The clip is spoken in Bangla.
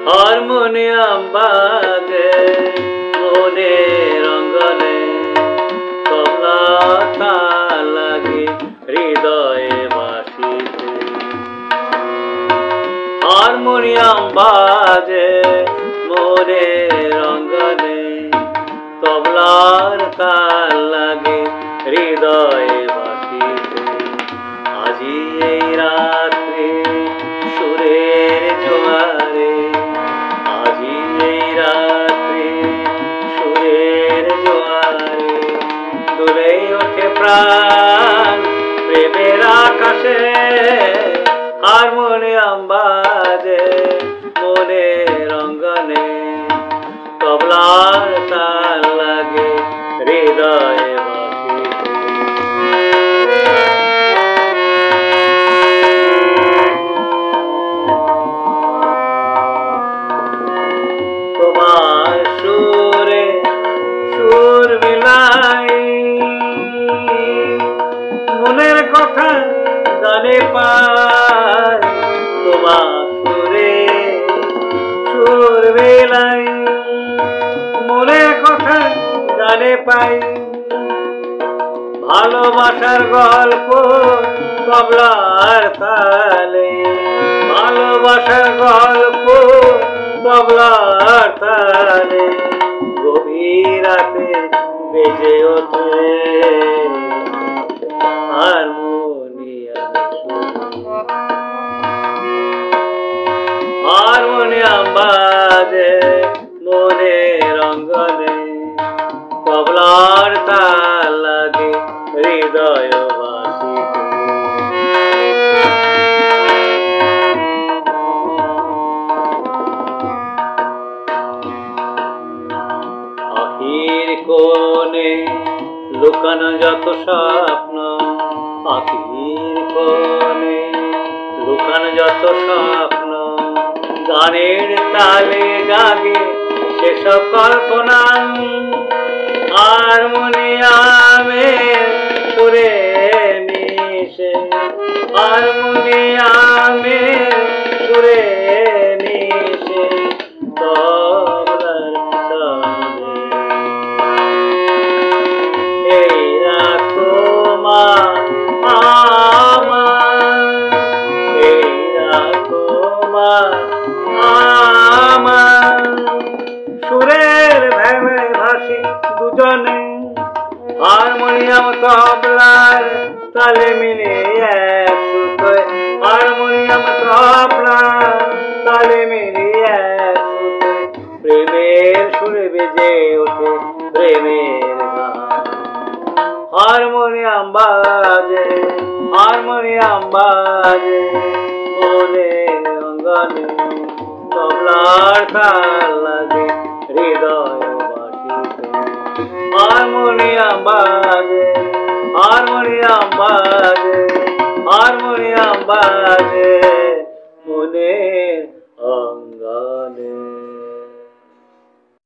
হারমোনিয়াম বাজে মনের অঙ্গনে, তবলা তাল লাগে হৃদয়ে বাঁশিতে। হারমোনিয়াম বাজে মনের অঙ্গনে, তবলার তাল লাগে হৃদয়ে বাঁশিতে। আজি এই রাত্রে সুরের জোয়ারে, আজি এই রাত্রে সুরের জোয়ারে, দুলে ওঠে প্রাণ প্রেমের আকাশে। হারমোনিয়াম বাজে মনের অঙ্গনে, তবলার তাল লাগে হৃদয়ে বাঁশিতে। তোমার সুরে সুর মিলাই, মনের কথা গানে পাই। তোমার সুরে সুর মিলাই, মনের কথা গানে পাই। ভালোবাসার গল্প তবলার তালে, ভালোবাসার গল্প তবলার তালে, গভীর রাতে বেজে ওঠে হারমোনিয়াম। হারমোনিয়াম বাজে মনের অঙ্গনে, তবলার তাল লাগে হৃদয় বাঁশিতে। আখির কোণে লুকানো যত স্বপ্ন, আখির কোণে লুকানো যত স্বপ্ন, গানের তালে জাগে সেসব কল্পনা। হারমোনিয়ামের সুরে মিশে, হারমোনিয়ামের সুরে মিশে, তবলার ছন্দে। এই রাত তোমার আমার, এই রাত তোমার আমার, সুরের ভেবে ভাসি দুজনে। হারমোনিয়াম তবলার তালে মিলে এক সুতোয়, হারমোনিয়াম তবলার তালে মিলে এক সুতোয়, প্রেমের সুরে বেজে ওঠে প্রেমের গান। হারমোনিয়াম বাজে, হারমোনিয়াম বাজে মনের অঙ্গনে, তবলার তাল লাগে হৃদয় বাঁশিতে। হারমোনিয়াম বাজে, হারমোনিয়াম বাজে।